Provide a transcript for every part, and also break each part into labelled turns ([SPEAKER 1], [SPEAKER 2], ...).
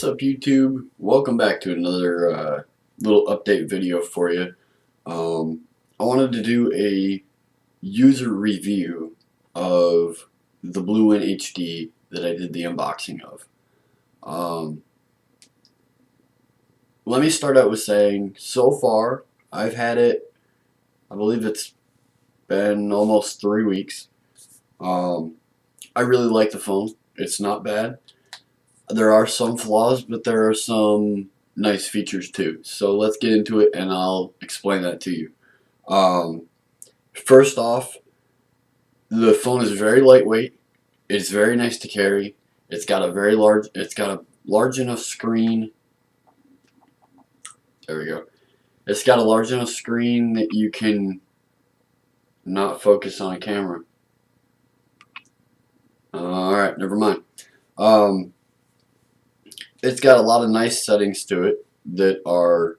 [SPEAKER 1] What's up, YouTube? Welcome back to another little update video for you. I wanted to do a user review of the Blu Win HD that I did the unboxing of. Um, Let me start out with saying, so far, I've had it, I believe it's been almost 3 weeks. I really like the phone. It's not bad. There are some flaws, but there are some nice features too. So let's get into it and I'll explain that to you. Um, First off, the phone is very lightweight. It's very nice to carry. It's got a large enough screen. There we go. It's got a large enough screen that you can not focus on a camera. Alright, never mind. Um, it's got a lot of nice settings to it that are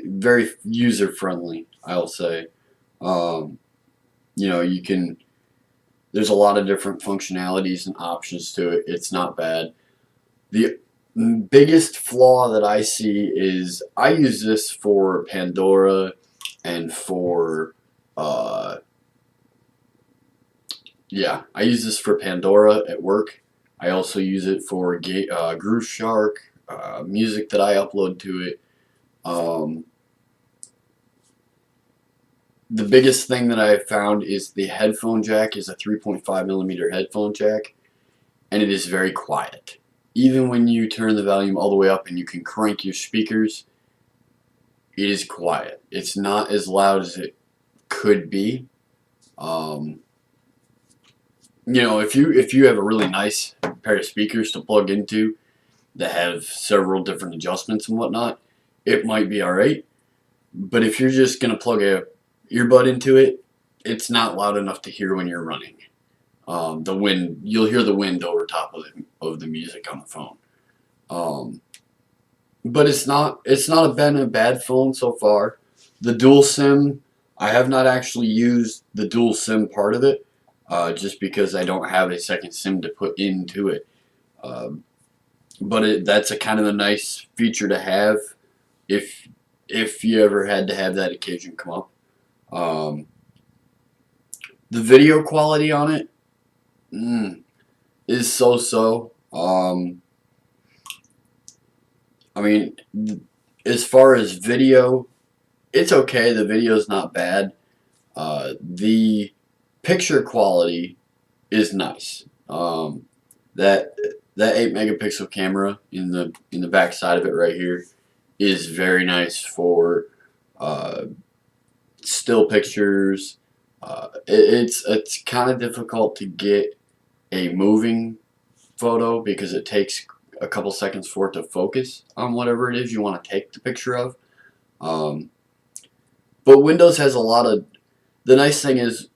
[SPEAKER 1] very user friendly, I'll say. You can, there's a lot of different functionalities and options to it. It's not bad. The biggest flaw that I see is I use this for Pandora and for I use this for Pandora at work. I also use it for Groove Shark, music that I upload to it. The biggest thing that I have found is the headphone jack is a 3.5mm headphone jack, and it is very quiet. Even when you turn the volume all the way up and you can crank your speakers, it is quiet. It's not as loud as it could be. If you have a really nice pair of speakers to plug into that have several different adjustments and whatnot, it might be alright. But if you're just gonna plug a earbud into it, it's not loud enough to hear when you're running. The wind, you'll hear the wind over top of the music on the phone. But it's not been a bad phone so far. The dual SIM, I have not actually used the dual SIM part of it, just because I don't have a second SIM to put into it. But that's a kind of a nice feature to have if you ever had to have that occasion come up. The video quality on it is so-so. I mean, as far as video, it's okay. The video's not bad. The picture quality is nice. That 8-megapixel camera in the back side of it right here is very nice for still pictures. It's kind of difficult to get a moving photo because it takes a couple seconds for it to focus on whatever it is you want to take the picture of. But Windows has a lot of, the nice thing is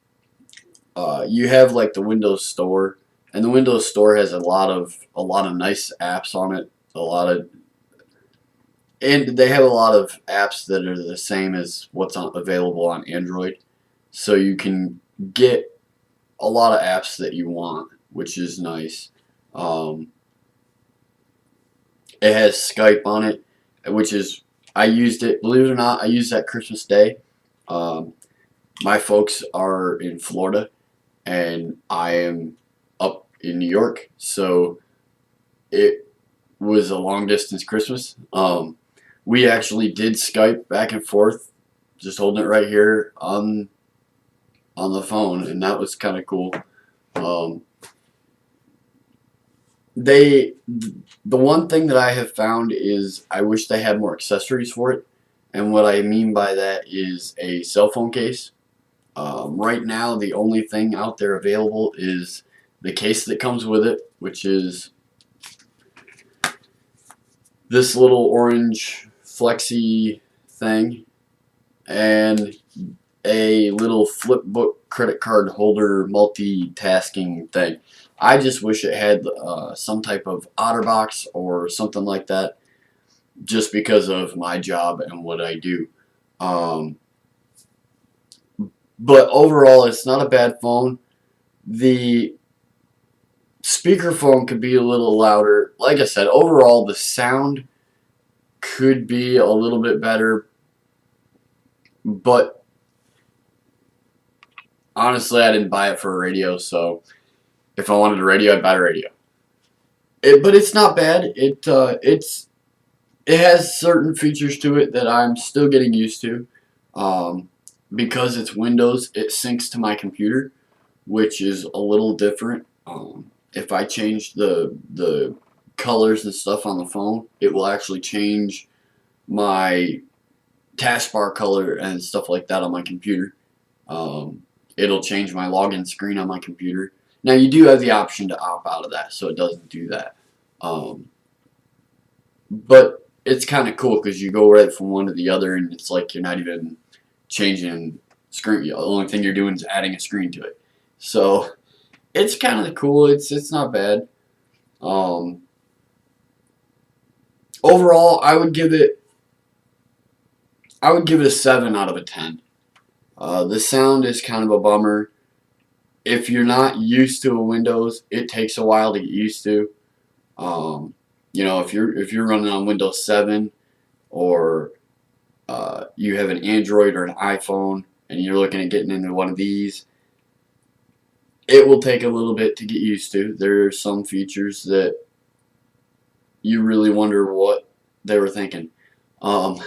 [SPEAKER 1] you have like the Windows Store, and the Windows Store has a lot of nice apps on it. And they have a lot of apps that are the same as what's available on Android. So you can get a lot of apps that you want, which is nice. It has Skype on it, which is, I used it, believe it or not, I used that Christmas Day. My folks are in Florida, and I am up in New York, so it was a long distance Christmas. We actually did Skype back and forth, just holding it right here on the phone, and that was kind of cool. The one thing that I have found is I wish they had more accessories for it, and what I mean by that is a cell phone case. Right now, the only thing out there available is the case that comes with it, which is this little orange flexi thing, and a little flipbook credit card holder multitasking thing. I just wish it had some type of OtterBox or something like that, just because of my job and what I do. But overall, it's not a bad phone. The speakerphone could be a little louder. Like I said, overall the sound could be a little bit better, but honestly, I didn't buy it for a radio, so if I wanted a radio, I'd buy a radio. But it's not bad. It has certain features to it that I'm still getting used to. Um, because it's Windows, it syncs to my computer, which is a little different. If I change the colors and stuff on the phone, it will actually change my taskbar color and stuff like that on my computer. It'll change my login screen on my computer. Now you do have the option to opt out of that, so it doesn't do that. Um, but it's kind of cool because you go right from one to the other, and it's like you're not even changing screen. The only thing you're doing is adding a screen to it. So it's kind of cool. It's not bad. Um, Overall, I would give it a 7 out of a 10. The sound is kind of a bummer. If you're not used to a Windows, it takes a while to get used to. Um, if you're running on Windows 7 or you have an Android or an iPhone and you're looking at getting into one of these, it will take a little bit to get used to. There are some features that you really wonder what they were thinking. Um,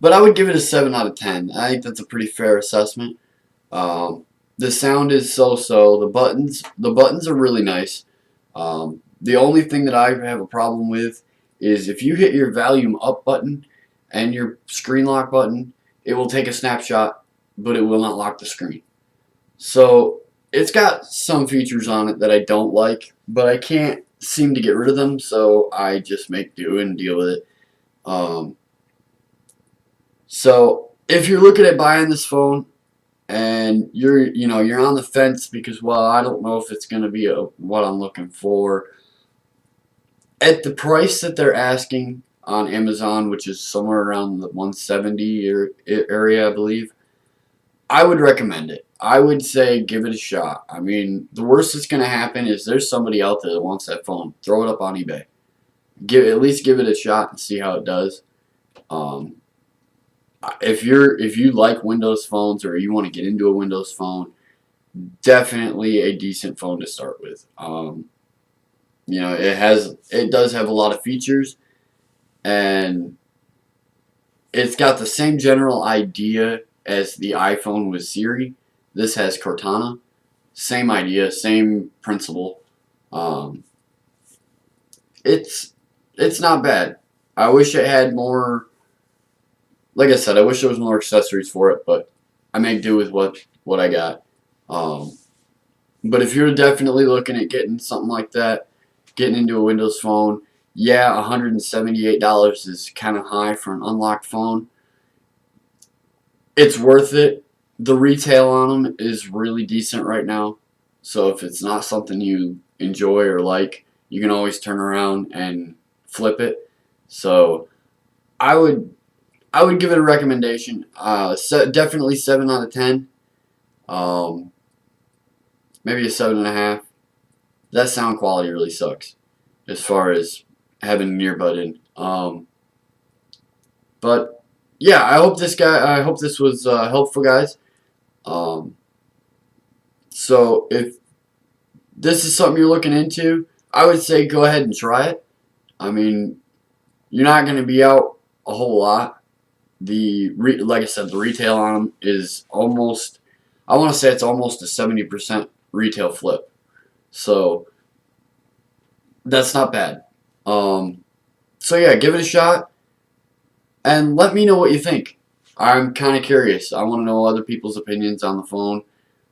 [SPEAKER 1] but I would give it a 7 out of 10. I think that's a pretty fair assessment. Um, the sound is so-so. The buttons are really nice. The only thing that I have a problem with is if you hit your volume up button and your screen lock button, it will take a snapshot, but it will not lock the screen. So it's got some features on it that I don't like, but I can't seem to get rid of them, so I just make do and deal with it. Um, so if you're looking at buying this phone and you're on the fence because, well, I don't know if it's going to be what I'm looking for, at the price that they're asking on Amazon, which is somewhere around the 170 area, I believe, I would recommend it. I would say give it a shot. I mean, the worst that's going to happen is there's somebody out there that wants that phone. Throw it up on eBay. At least give it a shot and see how it does. Um, if you like Windows phones or you want to get into a Windows phone, definitely a decent phone to start with. It does have a lot of features, and it's got the same general idea as the iPhone with Siri. This has Cortana. Same idea, same principle. Um, it's not bad. I wish it had more. Like I said, I wish there was more accessories for it, but I make do with what I got. Um, but if you're definitely looking at getting something like that, getting into a Windows phone, yeah, $178 is kind of high for an unlocked phone. It's worth it. The retail on them is really decent right now. So if it's not something you enjoy or like, you can always turn around and flip it. So I would give it a recommendation. Definitely 7 out of 10. Um, Maybe a 7.5. That sound quality really sucks as far as having an earbud in. But yeah, I hope this was helpful, guys. Um, so if this is something you're looking into, I would say go ahead and try it. I mean, you're not going to be out a whole lot. Like I said, the retail on them is almost, I want to say it's almost a 70% retail flip. So that's not bad. So yeah, give it a shot and let me know what you think. I'm kind of curious. I want to know other people's opinions on the phone.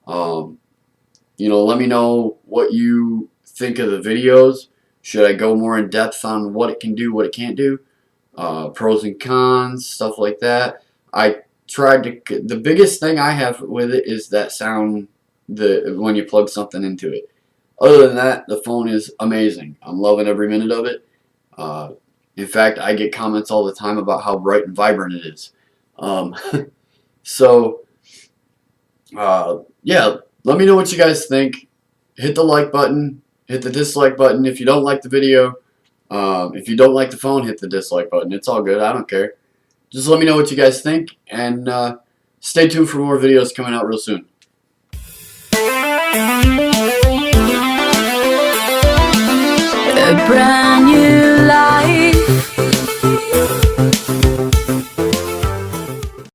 [SPEAKER 1] Um, let me know what you think of the videos. Should I go more in depth on what it can do, what it can't do? Pros and cons, stuff like that. The biggest thing I have with it is that sound, when you plug something into it. Other than that, the phone is amazing. I'm loving every minute of it. Uh, in fact, I get comments all the time about how bright and vibrant it is. Um, so, yeah, let me know what you guys think. Hit the like button. hit the dislike button. If you don't like the video, if you don't like the phone, hit the dislike button. It's all good. I don't care. Just let me know what you guys think, and stay tuned for more videos coming out real soon.
[SPEAKER 2] A brand new life.